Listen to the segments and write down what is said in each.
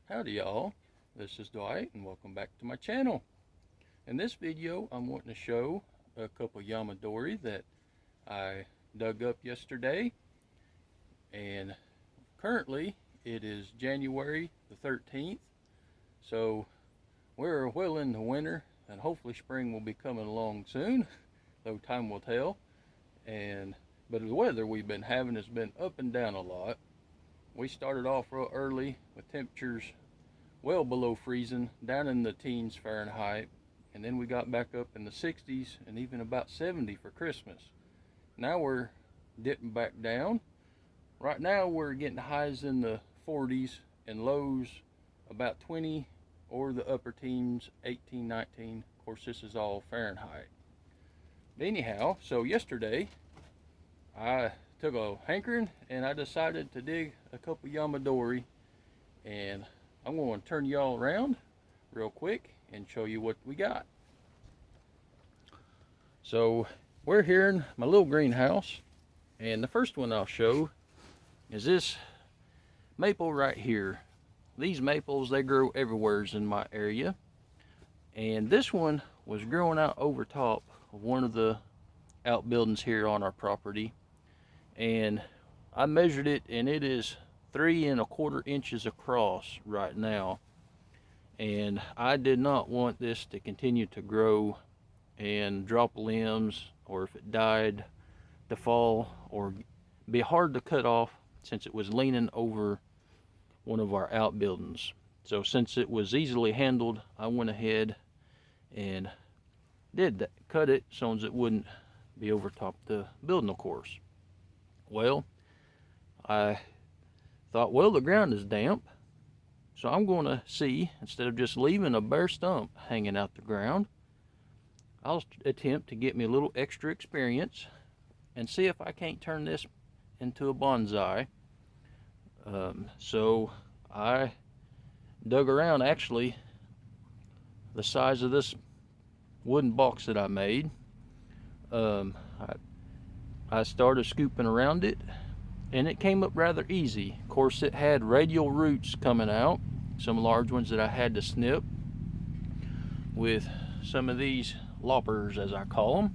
Howdy y'all, this is Dwight and welcome back to my channel. In this video I'm wanting to show a couple Yamadori that I dug up yesterday, and currently it is January the 13th, so we're well in the winter and hopefully spring will be coming along soon, though time will tell. But the weather we've been having has been up and down a lot. We started off real early with temperatures well below freezing, down in the teens Fahrenheit, and then we got back up in the 60s and even about 70 for Christmas. Now we're dipping back down. Right now we're getting highs in the 40s and lows about 20 or the upper teens, 18, 19. Of course, this is all Fahrenheit. But anyhow, so yesterday I took a hankering and I decided to dig a couple Yamadori, and I'm going to turn y'all around real quick and show you what we got. So we're here in my little greenhouse, and the first one I'll show is this maple right here. These maples, they grow everywhere in my area, and this one was growing out over top of one of the outbuildings here on our property, and I measured it and it is 3¼ inches across right now, and I did not want this to continue to grow and drop limbs, or if it died to fall or be hard to cut off, since it was leaning over one of our outbuildings. So since it was easily handled, I went ahead and did that, cut it so as it wouldn't be over top the building, of course. Well, I thought, well, the ground is damp, so I'm going to see, instead of just leaving a bare stump hanging out the ground, I'll attempt to get me a little extra experience and see if I can't turn this into a bonsai. So I dug around, actually the size of this wooden box that I made. I started scooping around it, and it came up rather easy. Of course, it had radial roots coming out, some large ones that I had to snip with some of these loppers, as I call them.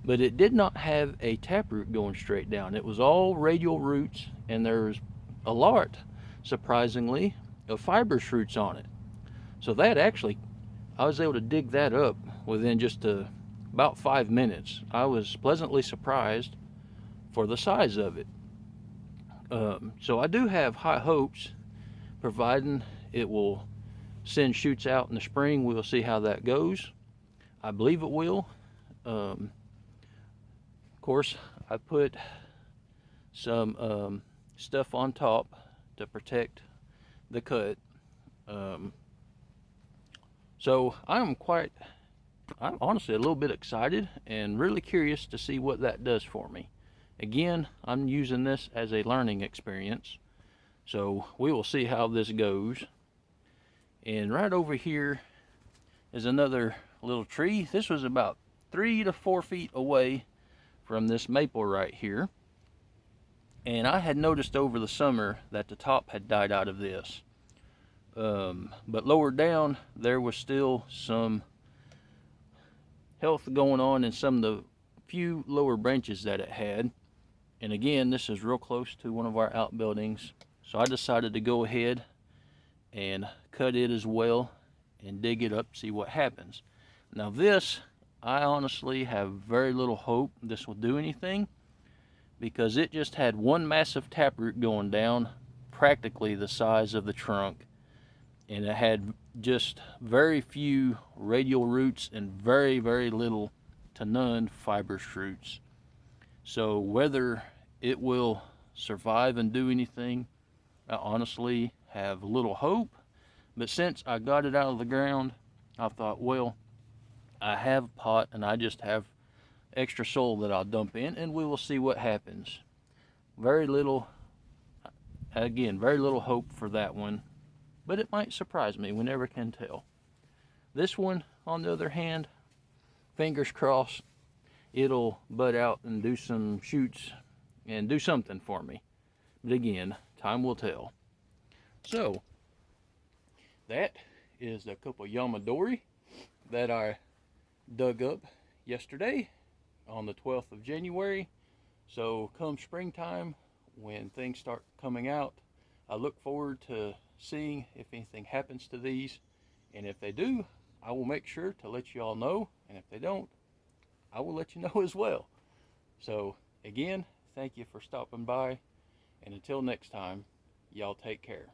But it did not have a taproot going straight down. It was all radial roots, and there's a lot, surprisingly, of fibrous roots on it. So that actually, I was able to dig that up within just about 5 minutes. I was pleasantly surprised for the size of it. So I do have high hopes, providing it will send shoots out in the spring. We'll see how that goes. I believe it will. Of course, I put some stuff on top to protect the cut. So I'm honestly a little bit excited and really curious to see what that does for me. Again, I'm using this as a learning experience, so we will see how this goes. And right over here is another little tree. This was about 3 to 4 feet away from this maple right here, and I had noticed over the summer that the top had died out of this, but lower down there was still some health going on in some of the few lower branches that it had. And again, this is real close to one of our outbuildings, so I decided to go ahead and cut it as well and dig it up, see what happens. Now this, I honestly have very little hope this will do anything, because it just had one massive taproot going down, practically the size of the trunk, and it had just very few radial roots and very, very little to none fibrous roots. So whether it will survive and do anything, I honestly have little hope. But since I got it out of the ground, I thought, well, I have a pot and I just have extra soil that I'll dump in, and we will see what happens. Very little hope for that one, but it might surprise me. We never can tell. This one, on the other hand, fingers crossed, it'll bud out and do some shoots and do something for me. But again, time will tell. So that is a couple Yamadori that I dug up yesterday on the 12th of January. So come springtime, when things start coming out, I look forward to seeing if anything happens to these. And if they do, I will make sure to let you all know. And if they don't, I will let you know as well. So again, thank you for stopping by. And until next time, y'all take care.